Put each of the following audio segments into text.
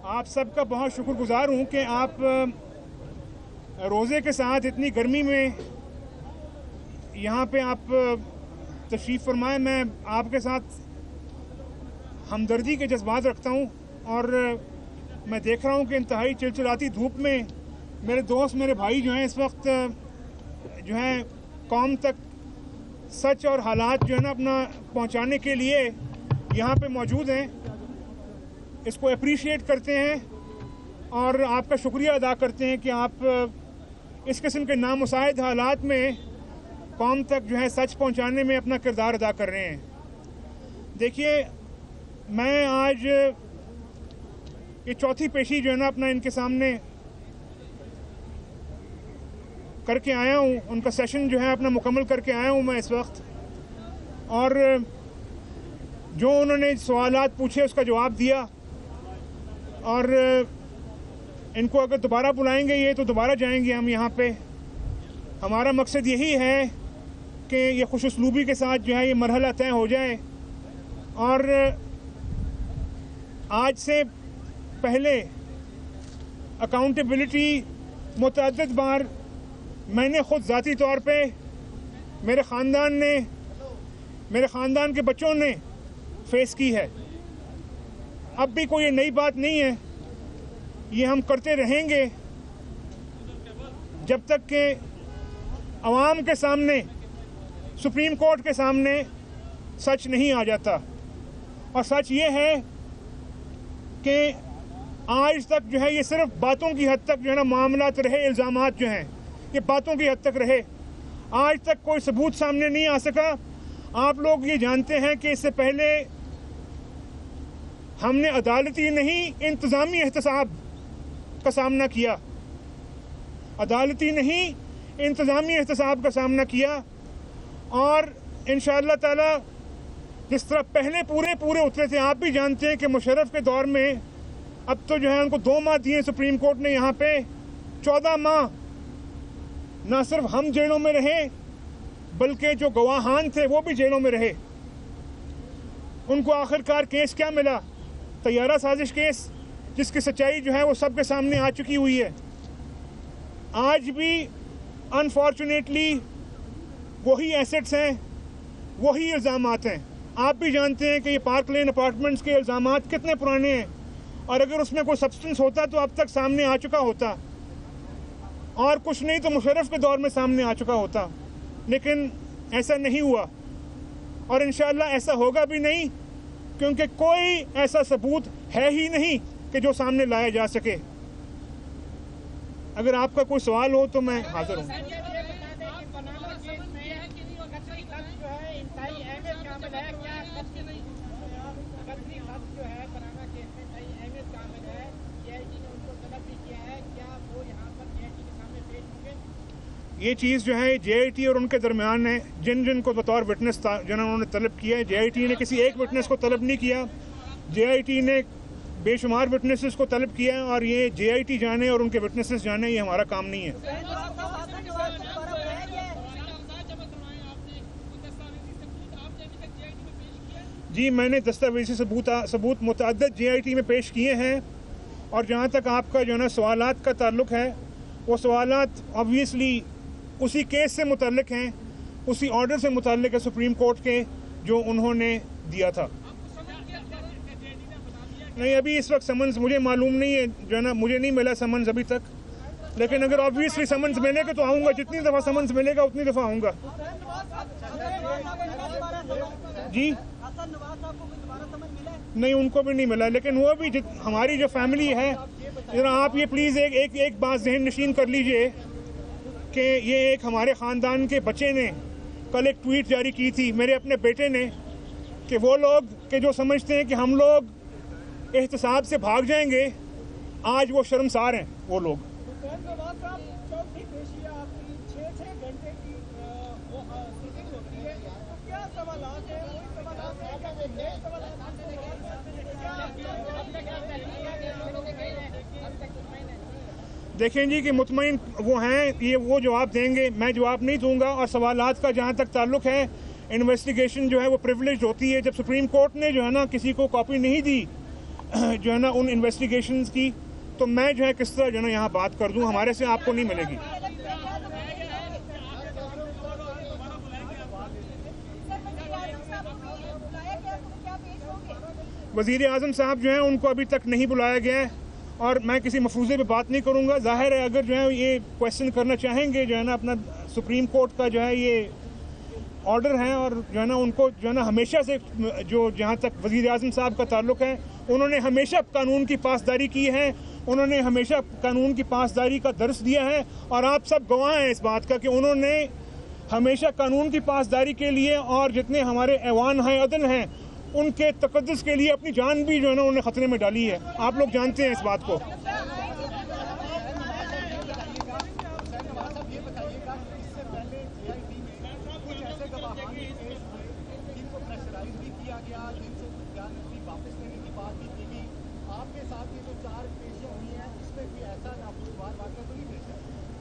आप सबका बहुत शुक्रगुजार हूँ कि आप रोज़े के साथ इतनी गर्मी में यहाँ पे आप तशरीफ़ फरमाएं। मैं आपके साथ हमदर्दी के जज्बात रखता हूँ और मैं देख रहा हूँ कि इंतहाई चिलचिलाती धूप में मेरे दोस्त, मेरे भाई जो हैं इस वक्त जो हैं कौम तक सच और हालात जो है ना अपना पहुँचाने के लिए यहाँ पे मौजूद हैं। इसको अप्रिशिएट करते हैं और आपका शुक्रिया अदा करते हैं कि आप इस किस्म के नामुसाइद हालात में कौम तक जो है सच पहुंचाने में अपना किरदार अदा कर रहे हैं। देखिए, मैं आज ये चौथी पेशी जो है ना अपना इनके सामने करके आया हूँ, उनका सेशन जो है अपना मुकम्मल करके आया हूँ मैं इस वक्त, और जो उन्होंने सवालात पूछे उसका जवाब दिया। और इनको अगर दोबारा बुलाएंगे ये तो दोबारा जाएंगे हम यहाँ पे। हमारा मकसद यही है कि ये खुश उसलूबी के साथ जो है ये मरहला तय हो जाए। और आज से पहले अकाउंटेबिलिटी मुतअद्दिद बार मैंने ख़ुद ज़ाती तौर पे, मेरे ख़ानदान के बच्चों ने फेस की है। अब भी कोई नई बात नहीं है, ये हम करते रहेंगे जब तक कि अवाम के सामने, सुप्रीम कोर्ट के सामने सच नहीं आ जाता। और सच ये है कि आज तक जो है ये सिर्फ बातों की हद तक जो है ना मामलात रहे, इल्ज़ामात जो हैं ये बातों की हद तक रहे। आज तक कोई सबूत सामने नहीं आ सका। आप लोग ये जानते हैं कि इससे पहले हमने अदालती नहीं इंतज़ामी एहतसाब का सामना किया, अदालती नहीं इंतज़ामी एहतसाब का सामना किया। और इंशाअल्लाह ताला जिस तरह पहले पूरे उतरे थे, आप भी जानते हैं कि मुशर्रफ के दौर में अब तो जो है उनको 2 माह दिए सुप्रीम कोर्ट ने, यहाँ पे 14 माह ना सिर्फ हम जेलों में रहे बल्कि जो गवाहान थे वो भी जेलों में रहे। उनको आखिरकार केस क्या मिला? तैयारा साजिश केस, जिसकी सच्चाई जो है वो सबके सामने आ चुकी हुई है। आज भी अनफॉर्चुनेटली वही एसेट्स हैं, वही इल्ज़ामात हैं। आप भी जानते हैं कि ये पार्क लेन अपार्टमेंट्स के इल्ज़ामात कितने पुराने हैं, और अगर उसमें कोई सब्सटेंस होता तो अब तक सामने आ चुका होता, और कुछ नहीं तो मुशर्रफ के दौर में सामने आ चुका होता। लेकिन ऐसा नहीं हुआ और इंशाअल्लाह ऐसा होगा भी नहीं, क्योंकि कोई ऐसा सबूत है ही नहीं कि जो सामने लाया जा सके। अगर आपका कोई सवाल हो तो मैं हाजिर हूँ। ये चीज़ जो है JIT और उनके दरमियान है। जिन को बतौर विटनेस उन्होंने तलब किया है, JIT ने किसी एक विटनेस को तलब नहीं किया। JIT ने बेशुमार विटनेसेस को तलब किया है, और ये JIT जाने और उनके विटनेसेस जाने, ये हमारा काम नहीं है। जी, मैंने दस्तावेज़ी सबूत मुतअद्दिद JIT में पेश किए हैं। और जहाँ तक आपका जो है ना सवालात का ताल्लुक़ है, वो सवालात ऑब्वियसली उसी केस से मुतल्लिक हैं, उसी ऑर्डर से मुतल्लिक है सुप्रीम कोर्ट के जो उन्होंने दिया था। नहीं, अभी इस वक्त समन्स मुझे मालूम नहीं है, जो है ना मुझे नहीं मिला समन्स अभी तक। लेकिन अगर ऑब्वियसली समन्स मिलेगा तो आऊँगा, जितनी दफ़ा समन्स मिलेगा उतनी दफ़ा आऊँगा। जी नहीं, उनको भी नहीं मिला। लेकिन वो भी हमारी जो फैमिली है, जरा आप ये प्लीज़ एक बात जहन नशीन कर लीजिए कि ये एक हमारे ख़ानदान के बच्चे ने कल एक ट्वीट जारी की थी, मेरे अपने बेटे ने, कि वो लोग के जो समझते हैं कि हम लोग एहतसाब से भाग जाएंगे, आज वो शर्मसार हैं वो लोग। देखें जी कि मुतमईन वो हैं, ये वो जवाब देंगे, मैं जवाब नहीं दूंगा। और सवालात का जहाँ तक ताल्लुक़ है, इन्वेस्टिगेशन जो है वो प्रिविलेज होती है। जब सुप्रीम कोर्ट ने जो है ना किसी को कॉपी नहीं दी जो है ना उन इन्वेस्टिगेशंस की, तो मैं जो है किस तरह जो है ना यहाँ बात कर दूँ, हमारे से आपको नहीं मिलेगी। वज़ीर आज़म साहब जो हैं उनको अभी तक नहीं बुलाया गया है और मैं किसी मफरूज़े पे बात नहीं करूँगा। ज़ाहिर है अगर जो है ये क्वेश्चन करना चाहेंगे जो है ना अपना सुप्रीम कोर्ट का जो है ये ऑर्डर है और जो है ना उनको जो है ना हमेशा से जो जहाँ तक वज़ीर आज़म साहब का ताल्लुक़ है उन्होंने हमेशा कानून की पासदारी की है, उन्होंने हमेशा कानून की पासदारी का दर्स दिया है और आप सब गवाह हैं इस बात का कि उन्होंने हमेशा कानून की पासदारी के लिए और जितने हमारे ऐवान हैं अदल हैं उनके तक़द्दुस के लिए अपनी जान भी जो है ना उन्होंने ख़तरे में डाली है। आप लोग जानते हैं इस बात को।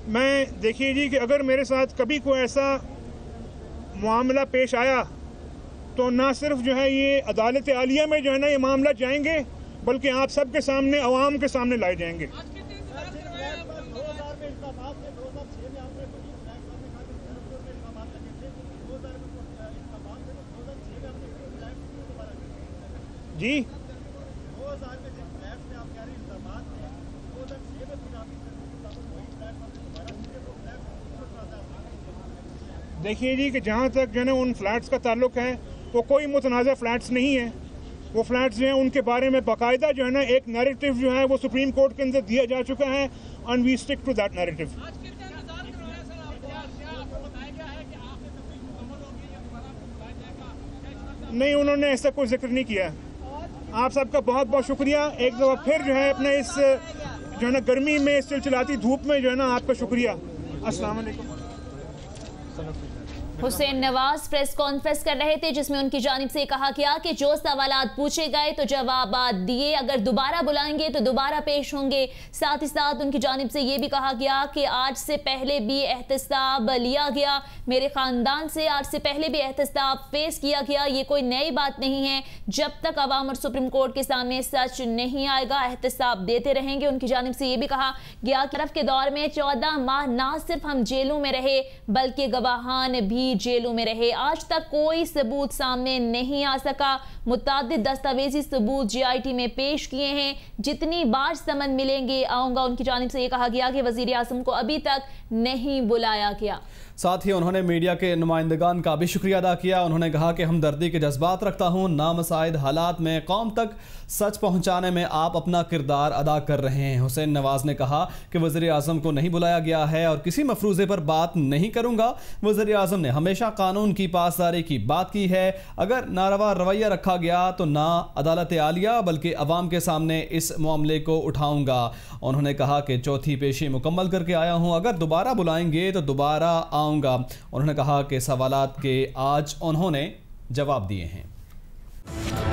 मैं देखिए जी कि अगर मेरे साथ कभी कोई ऐसा मामला पेश आया तो ना सिर्फ जो है ये अदालत आलिया में जो है ना ये मामला जाएंगे बल्कि आप सब के सामने अवाम के सामने लाए जाएंगे। जी देखिए जी कि जहाँ तक जो है ना उन फ्लैट्स का ताल्लुक़ है वो कोई मुतनाज़ा फ्लैट्स नहीं है। वो फ्लैट्स जो हैं उनके बारे में बाकायदा जो है ना एक नैरेटिव जो है वो सुप्रीम कोर्ट के अंदर दिया जा चुका है and we stick to that narrative. नहीं, उन्होंने ऐसा कोई जिक्र नहीं किया। आप सबका बहुत बहुत शुक्रिया एक दफ़ा फिर जो है अपने इस जो है ना गर्मी में इस चिलचिलाती धूप में जो है ना आपका शुक्रिया। अस्सलाम वालेकुम। हुसैन नवाज प्रेस कॉन्फ्रेंस कर रहे थे जिसमें उनकी जानिब से कहा गया कि जो सवालात पूछे गए तो जवाब दिए, अगर दोबारा बुलाएंगे तो दोबारा पेश होंगे। साथ ही साथ उनकी जानिब से ये भी कहा गया कि आज से पहले भी एहतसाब लिया गया, मेरे ख़ानदान से आज से पहले भी एहतसाब फेस किया गया, ये कोई नई बात नहीं है। जब तक अवाम और सुप्रीम कोर्ट के सामने सच नहीं आएगा एहतसाब देते रहेंगे। उनकी जानिब से ये भी कहा गया कि तरफ के दौर में 14 माह ना सिर्फ हम जेलों में रहे बल्कि गवाहान भी जेलों में रहे, आज तक कोई सबूत सामने नहीं आ सका। मुतादिद दस्तावेजी सबूत JIT में पेश किए हैं, जितनी बार समन मिलेंगे आऊंगा। उनकी जानिब से यह कहा गया कि वजीर आज़म को अभी तक नहीं बुलाया गया। साथ ही उन्होंने मीडिया के नुमाइंदगान का भी शुक्रिया अदा किया। उन्होंने कहा कि हमदर्दी के जज्बात रखता हूँ, नामसाइद हालात में कौम तक सच पहुँचाने में आप अपना किरदार अदा कर रहे हैं। हुसैन नवाज ने कहा कि वज़ीर आज़म को नहीं बुलाया गया है और किसी मफरूज़े पर बात नहीं करूँगा। वज़ीर आज़म ने हमेशा कानून की पासदारी की बात की है। अगर नारवा रवैया रखा गया तो ना अदालत आलिया बल्कि अवाम के सामने इस मामले को उठाऊँगा। उन्होंने कहा कि चौथी पेशी मुकम्मल करके आया हूँ, अगर दोबारा बुलाएंगे तो दोबारा आऊँगा। उन्होंने कहा कि सवालात के आज उन्होंने जवाब दिए हैं।